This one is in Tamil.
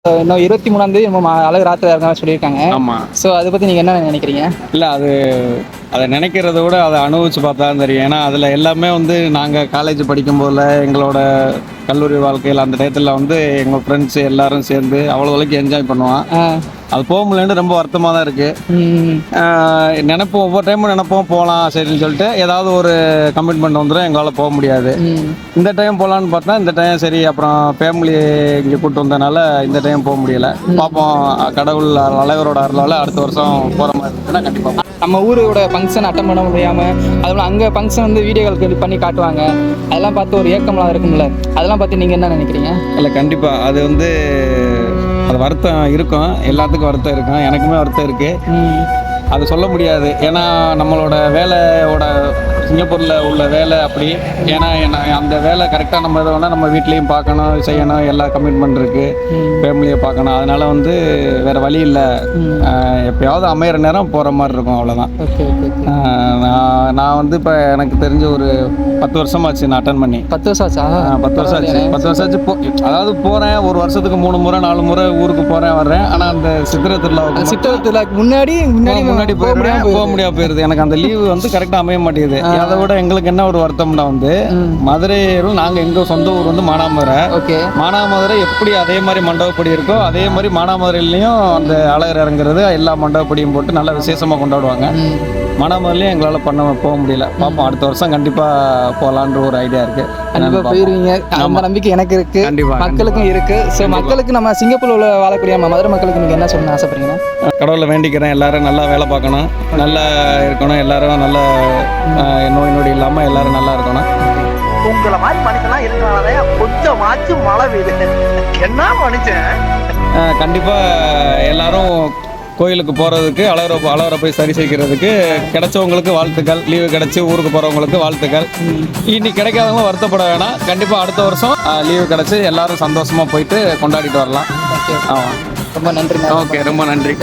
இன்னும் 23ஆம் தேதி நம்ம அழகு ராத்திரி இருக்காங்க சொல்லியிருக்காங்க. ஆமாம். ஸோ அதை பற்றி நீங்கள் என்ன நினைக்கிறீங்க? இல்லை அதை நினைக்கிறத விட அதை அனுபவிச்சு பார்த்தா தான் தெரியும். ஏன்னா அதில் எல்லாமே வந்து நாங்கள் காலேஜ் படிக்கும்போதில் எங்களோட கல்லூரி வாழ்க்கையில் அந்த டயத்தில் வந்து எங்கள் ஃப்ரெண்ட்ஸ் எல்லாரும் சேர்ந்து அவ்வளோ வரைக்கும் என்ஜாய் பண்ணுவோம். அது போக முடியலன்னு ரொம்ப வருத்தமாக தான் இருக்குது. நினைப்போம், ஒவ்வொரு டைமும் நினைப்போம் போகலாம் சரின்னு சொல்லிட்டு ஏதாவது ஒரு கமிட்மெண்ட் வந்துடும், எங்களால் போக முடியாது. இந்த டைம் போகலான்னு பார்த்தா இந்த டைம் சரி, அப்புறம் ஃபேமிலி இங்கே கூப்பிட்டு வந்ததுனால இந்த டைம் போக முடியலை. பார்ப்போம், கடவுள் அலைவரோட அருளால் அடுத்த வருஷம் போகிற மாதிரி இருந்துச்சுன்னா கண்டிப்பாக. நம்ம ஊரோட ஃபங்க்ஷன் அட்டன் பண்ண முடியாமல் அதுபோல் அங்கே ஃபங்க்ஷன் வந்து வீடியோக்கள் பண்ணி காட்டுவாங்க, அதெல்லாம் பார்த்து ஒரு ஏக்கமெல்லாம் இருக்கும்ல, அதெல்லாம் பற்றி நீங்கள் என்ன நினைக்கிறீங்க? இல்லை கண்டிப்பாக அது வந்து அது வருத்தம் இருக்கும், எல்லாத்துக்கும் வருத்தம் இருக்கும், எனக்குமே வருத்தம் இருக்குது. அது சொல்ல முடியாது. ஏன்னா நம்மளோட வேலையோட சிங்கப்பூரில் உள்ள வேலை அப்படி. ஏன்னா அந்த வேலை கரெக்டாக நம்ம இதை வேணால் நம்ம வீட்லேயும் பார்க்கணும், செய்யணும், எல்லா கமிட்மெண்ட் இருக்குது, ஃபேமிலியை பார்க்கணும். அதனால் வந்து வேறு வழி இல்லை, எப்போயாவது அமையிற நேரம் போகிற மாதிரி இருக்கும், அவ்வளோதான். நான் வந்து இப்போ எனக்கு தெரிஞ்ச ஒரு 10 வருஷமாச்சு நான் அட்டன் பண்ணி. 10 வருஷம் ஆச்சா? 10 வருஷம் ஆச்சு. 10 வருஷம் ஆச்சு. அதாவது போகிறேன், ஒரு வருஷத்துக்கு 3 முறை 4 முறை ஊருக்கு போகிறேன் வர்றேன். ஆனால் அந்த சித்திரை திருவிழாவுக்கு முன்னாடி போக முடியாது போயிருது. எனக்கு அந்த லீவு வந்து கரெக்டாக அமைய மாட்டேங்குது. அதை விட எங்களுக்கு என்ன ஒரு வருத்தம்னா வந்து மதுரையில் நாங்கள் எங்கள் சொந்த ஊர் வந்து மானாமதுரை. மானாமதுரை எப்படி அதே மாதிரி மண்டபப்படி இருக்கோ அதே மாதிரி மானாமதுரையிலையும் அந்த அழகர் இறங்குறது எல்லா மண்டபப்படியும் போட்டு நல்லா விசேஷமாக கொண்டாடுவாங்க. மானாமதுரையிலையும் எங்களால் போக முடியல. பார்ப்போம், அடுத்த வருஷம் கண்டிப்பாக போகலான்ற ஒரு ஐடியா இருக்குது. கண்டிப்பாக போயிருவீங்க, அந்த நம்பிக்கை எனக்கு இருக்குது, கண்டிப்பாக மக்களுக்கும் இருக்குது. ஸோ மக்களுக்கு நம்ம சிங்கப்பூரில் வாழக்கூடிய நம்ம மதுரை மக்களுக்கு நீங்கள் என்ன சொல்லணும்னு ஆசைப்படுறீங்கன்னா? கடவுளை வேண்டிக்கிறேன், எல்லாரும் நல்லா வேலை பார்க்கணும், நல்லா இருக்கணும், எல்லாரும் நல்லா நோய் நொடி இல்லாமல் எல்லாரும் நல்லா இருக்கணும். உங்களை மாதிரி மனுஷன்லாம் இருக்கிறனாலே கொஞ்சமாச்சும் மழை பெய்யுது. என்ன மனுஷன்? கண்டிப்பாக எல்லாரும் கோயிலுக்கு போகிறதுக்கு அழகரை போய் சரி செய்கிறதுக்கு கிடைச்சவங்களுக்கு வாழ்த்துக்கள். லீவு கிடச்சி ஊருக்கு போகிறவங்களுக்கு வாழ்த்துக்கள். இன்னைக்கு கிடைக்காதவங்க வருத்தப்பட வேணாம், கண்டிப்பாக அடுத்த வருஷம் லீவு கிடச்சி எல்லாரும் சந்தோஷமாக போயிட்டு கொண்டாடிட்டு வரலாம். ரொம்ப நன்றி. ஓகே, ரொம்ப நன்றி.